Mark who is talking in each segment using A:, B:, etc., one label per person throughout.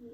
A: So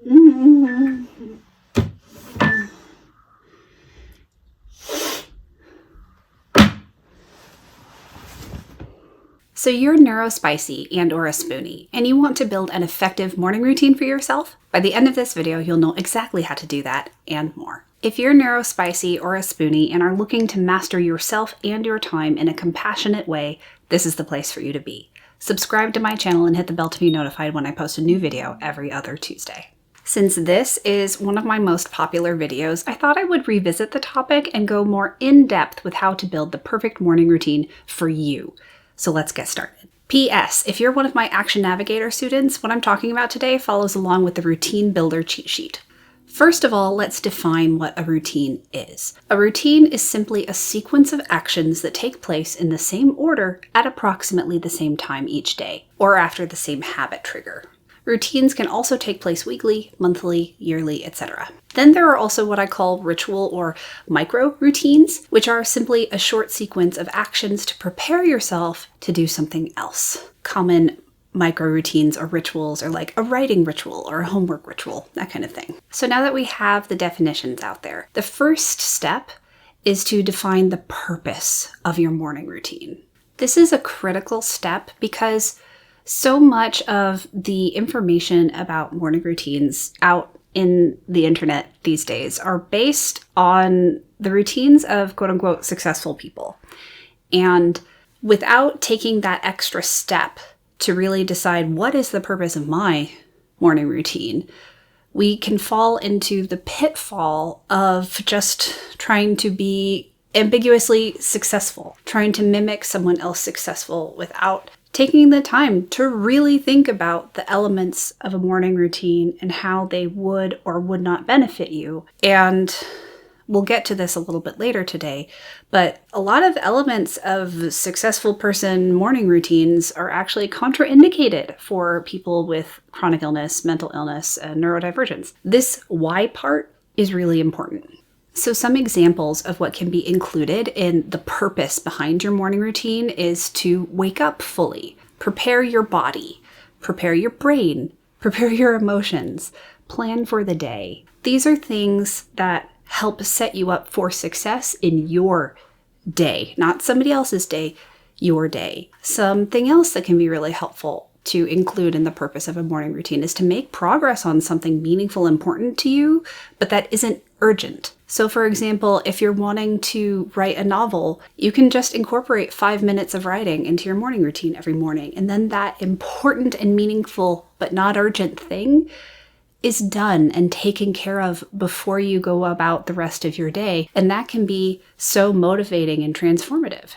A: you're neurospicy and or a spoonie, and you want to build an effective morning routine for yourself? By the end of this video, you'll know exactly how to do that and more. If you're neurospicy or a spoonie and are looking to master yourself and your time in a compassionate way, this is the place for you to be. Subscribe to my channel and hit the bell to be notified when I post a new video every other Tuesday. Since this is one of my most popular videos, I thought I would revisit the topic and go more in depth with how to build the perfect morning routine for you. So let's get started. P.S. If you're one of my Action Navigator students, what I'm talking about today follows along with the Routine Builder cheat sheet. First of all, let's define what a routine is. A routine is simply a sequence of actions that take place in the same order at approximately the same time each day, or after the same habit trigger. Routines can also take place weekly, monthly, yearly, etc. Then there are also what I call ritual or micro routines, which are simply a short sequence of actions to prepare yourself to do something else. Common micro routines or rituals are like a writing ritual or a homework ritual, that kind of thing. So now that we have the definitions out there, the first step is to define the purpose of your morning routine. This is a critical step because so much of the information about morning routines out in the internet these days are based on the routines of quote unquote successful people. And without taking that extra step to really decide what is the purpose of my morning routine, we can fall into the pitfall of just trying to be ambiguously successful, trying to mimic someone else successful without taking the time to really think about the elements of a morning routine and how they would or would not benefit you. And we'll get to this a little bit later today, but a lot of elements of successful person morning routines are actually contraindicated for people with chronic illness, mental illness, and neurodivergence. This why part is really important. So some examples of what can be included in the purpose behind your morning routine is to wake up fully, prepare your body, prepare your brain, prepare your emotions, plan for the day. These are things that help set you up for success in your day, not somebody else's day, your day. Something else that can be really helpful to include in the purpose of a morning routine is to make progress on something meaningful, important to you, but that isn't urgent. So for example, if you're wanting to write a novel, you can just incorporate 5 minutes of writing into your morning routine every morning. And then that important and meaningful, but not urgent thing is done and taken care of before you go about the rest of your day. And that can be so motivating and transformative.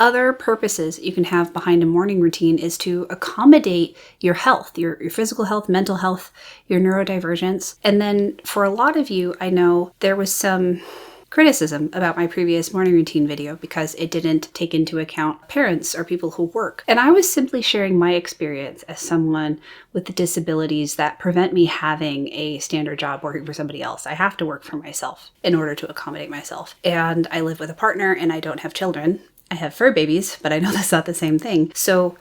A: Other purposes you can have behind a morning routine is to accommodate your health, your physical health, mental health, your neurodivergence. And then for a lot of you, I know there was some criticism about my previous morning routine video because it didn't take into account parents or people who work. And I was simply sharing my experience as someone with the disabilities that prevent me having a standard job working for somebody else. I have to work for myself in order to accommodate myself. And I live with a partner and I don't have children. I have fur babies, but I know that's not the same thing. So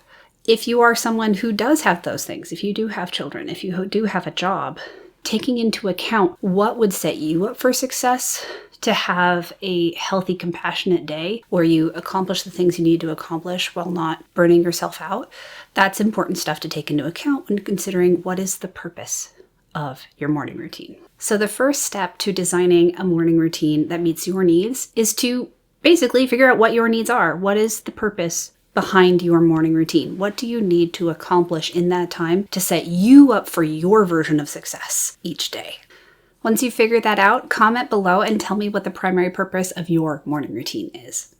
A: if you are someone who does have those things, if you do have children, if you do have a job, taking into account what would set you up for success to have a healthy, compassionate day where you accomplish the things you need to accomplish while not burning yourself out, that's important stuff to take into account when considering what is the purpose of your morning routine. So the first step to designing a morning routine that meets your needs is to basically figure out what your needs are. What is the purpose behind your morning routine? What do you need to accomplish in that time to set you up for your version of success each day? Once you figure that out, comment below and tell me what the primary purpose of your morning routine is.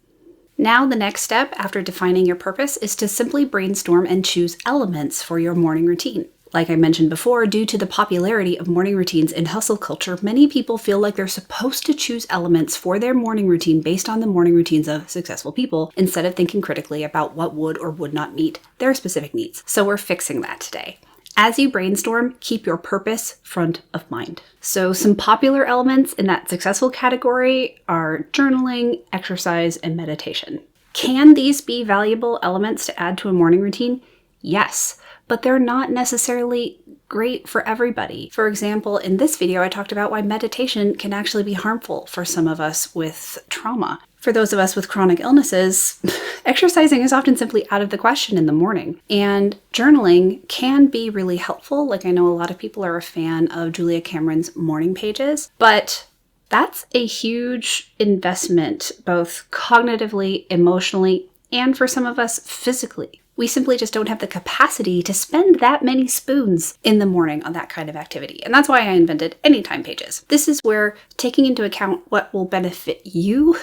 A: Now, the next step after defining your purpose is to simply brainstorm and choose elements for your morning routine. Like I mentioned before, due to the popularity of morning routines in hustle culture, many people feel like they're supposed to choose elements for their morning routine based on the morning routines of successful people, instead of thinking critically about what would or would not meet their specific needs. So we're fixing that today. As you brainstorm, keep your purpose front of mind. So some popular elements in that successful category are journaling, exercise, and meditation. Can these be valuable elements to add to a morning routine? Yes, but they're not necessarily great for everybody. For example, in this video, I talked about why meditation can actually be harmful for some of us with trauma. For those of us with chronic illnesses, exercising is often simply out of the question in the morning. And journaling can be really helpful. Like, I know a lot of people are a fan of Julia Cameron's morning pages, but that's a huge investment, both cognitively, emotionally, and for some of us physically. We simply just don't have the capacity to spend that many spoons in the morning on that kind of activity. And that's why I invented Anytime pages. This is where taking into account what will benefit you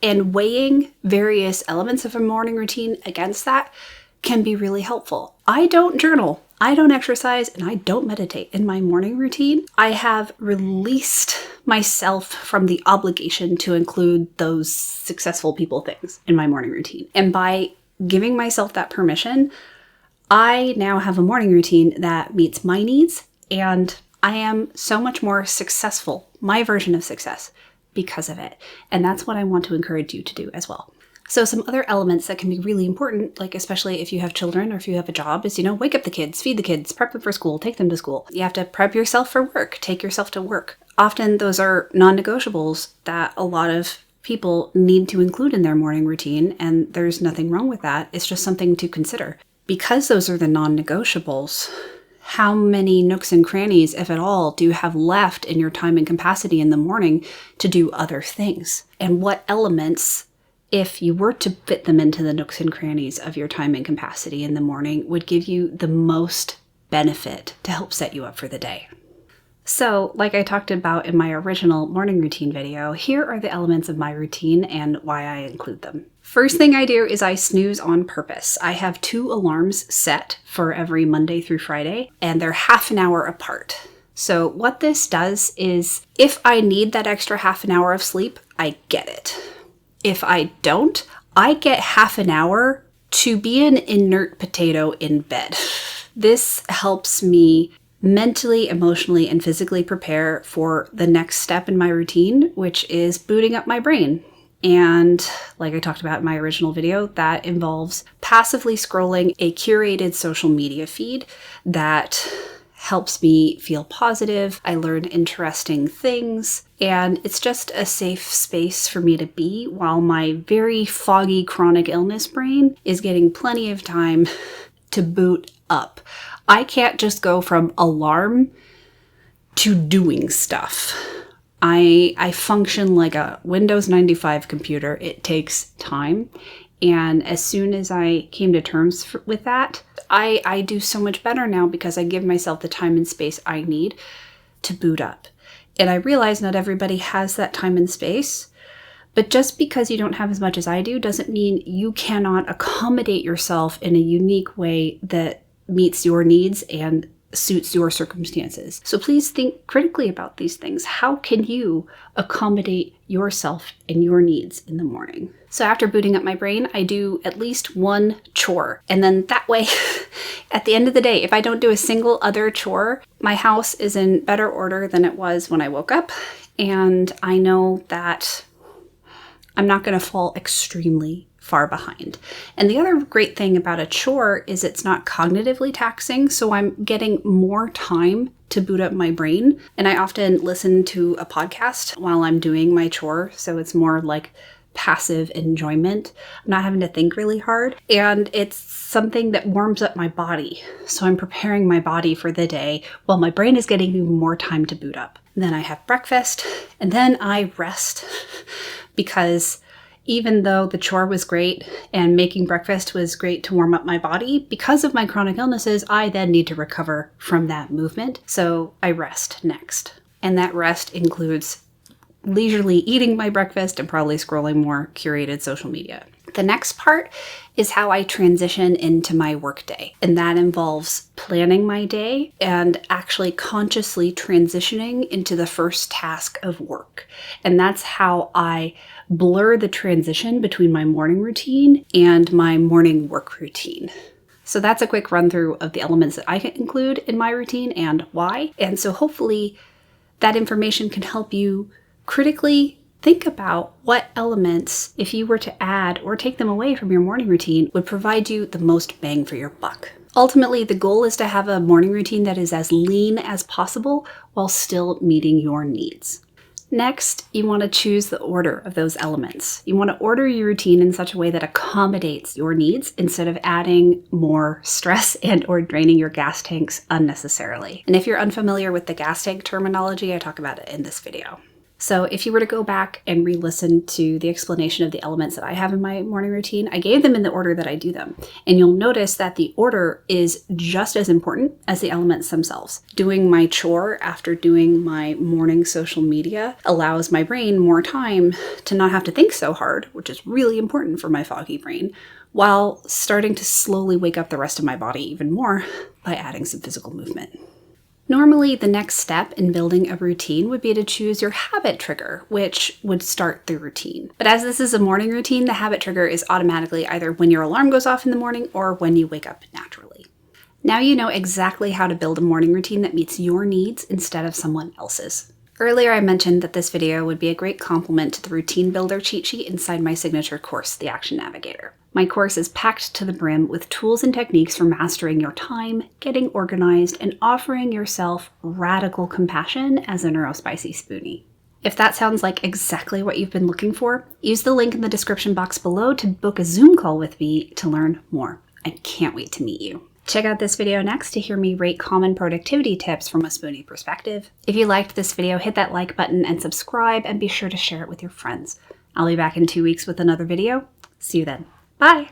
A: and weighing various elements of a morning routine against that can be really helpful. I don't journal, I don't exercise, and I don't meditate in my morning routine. I have released myself from the obligation to include those successful people things in my morning routine. And by giving myself that permission, I now have a morning routine that meets my needs, and I am so much more successful, my version of success, because of it. And that's what I want to encourage you to do as well. So some other elements that can be really important, like especially if you have children or if you have a job, is, wake up the kids, feed the kids, prep them for school, take them to school. You have to prep yourself for work, take yourself to work. Often those are non-negotiables that a lot of people need to include in their morning routine, and there's nothing wrong with that. It's just something to consider. Because those are the non-negotiables, how many nooks and crannies, if at all, do you have left in your time and capacity in the morning to do other things? And what elements, if you were to fit them into the nooks and crannies of your time and capacity in the morning, would give you the most benefit to help set you up for the day? So, like I talked about in my original morning routine video, here are the elements of my routine and why I include them. First thing I do is I snooze on purpose. I have 2 alarms set for every Monday through Friday, and they're half an hour apart. So what this does is, if I need that extra half an hour of sleep, I get it. If I don't, I get half an hour to be an inert potato in bed. This helps me mentally, emotionally, and physically prepare for the next step in my routine, which is booting up my brain. And like I talked about in my original video, that involves passively scrolling a curated social media feed that helps me feel positive. I learn interesting things, and it's just a safe space for me to be while my very foggy chronic illness brain is getting plenty of time to boot up. I can't just go from alarm to doing stuff. I function like a Windows 95 computer. It takes time. And as soon as I came to terms with that, I do so much better now because I give myself the time and space I need to boot up. And I realize not everybody has that time and space. But just because you don't have as much as I do doesn't mean you cannot accommodate yourself in a unique way that meets your needs and suits your circumstances. So please think critically about these things. How can you accommodate yourself and your needs in the morning? So after booting up my brain, I do at least one chore. And then that way, at the end of the day, if I don't do a single other chore, my house is in better order than it was when I woke up. And I know that I'm not going to fall extremely far behind. And the other great thing about a chore is it's not cognitively taxing, so I'm getting more time to boot up my brain. And I often listen to a podcast while I'm doing my chore, so it's more like passive enjoyment. I'm not having to think really hard. And it's something that warms up my body. So I'm preparing my body for the day while my brain is getting even more time to boot up. And then I have breakfast, and then I rest because even though the chore was great and making breakfast was great to warm up my body, because of my chronic illnesses, I then need to recover from that movement. So I rest next. And that rest includes leisurely eating my breakfast and probably scrolling more curated social media. The next part is how I transition into my workday. And that involves planning my day and actually consciously transitioning into the first task of work. And that's how I blur the transition between my morning routine and my morning work routine. So that's a quick run through of the elements that I can include in my routine and why. And so hopefully that information can help you critically think about what elements, if you were to add or take them away from your morning routine, would provide you the most bang for your buck. Ultimately, the goal is to have a morning routine that is as lean as possible while still meeting your needs. Next, you want to choose the order of those elements. You want to order your routine in such a way that accommodates your needs instead of adding more stress and or draining your gas tanks unnecessarily. And if you're unfamiliar with the gas tank terminology, I talk about it in this video. So if you were to go back and re-listen to the explanation of the elements that I have in my morning routine, I gave them in the order that I do them. And you'll notice that the order is just as important as the elements themselves. Doing my chore after doing my morning social media allows my brain more time to not have to think so hard, which is really important for my foggy brain, while starting to slowly wake up the rest of my body even more by adding some physical movement. Normally, the next step in building a routine would be to choose your habit trigger, which would start the routine. But as this is a morning routine, the habit trigger is automatically either when your alarm goes off in the morning or when you wake up naturally. Now you know exactly how to build a morning routine that meets your needs instead of someone else's. Earlier, I mentioned that this video would be a great complement to the routine builder cheat sheet inside my signature course, The Action Navigator. My course is packed to the brim with tools and techniques for mastering your time, getting organized, and offering yourself radical compassion as a neurospicy spoonie. If that sounds like exactly what you've been looking for, use the link in the description box below to book a Zoom call with me to learn more. I can't wait to meet you. Check out this video next to hear me rate common productivity tips from a spoonie perspective. If you liked this video, hit that like button and subscribe, and be sure to share it with your friends. I'll be back in 2 weeks with another video. See you then. Bye!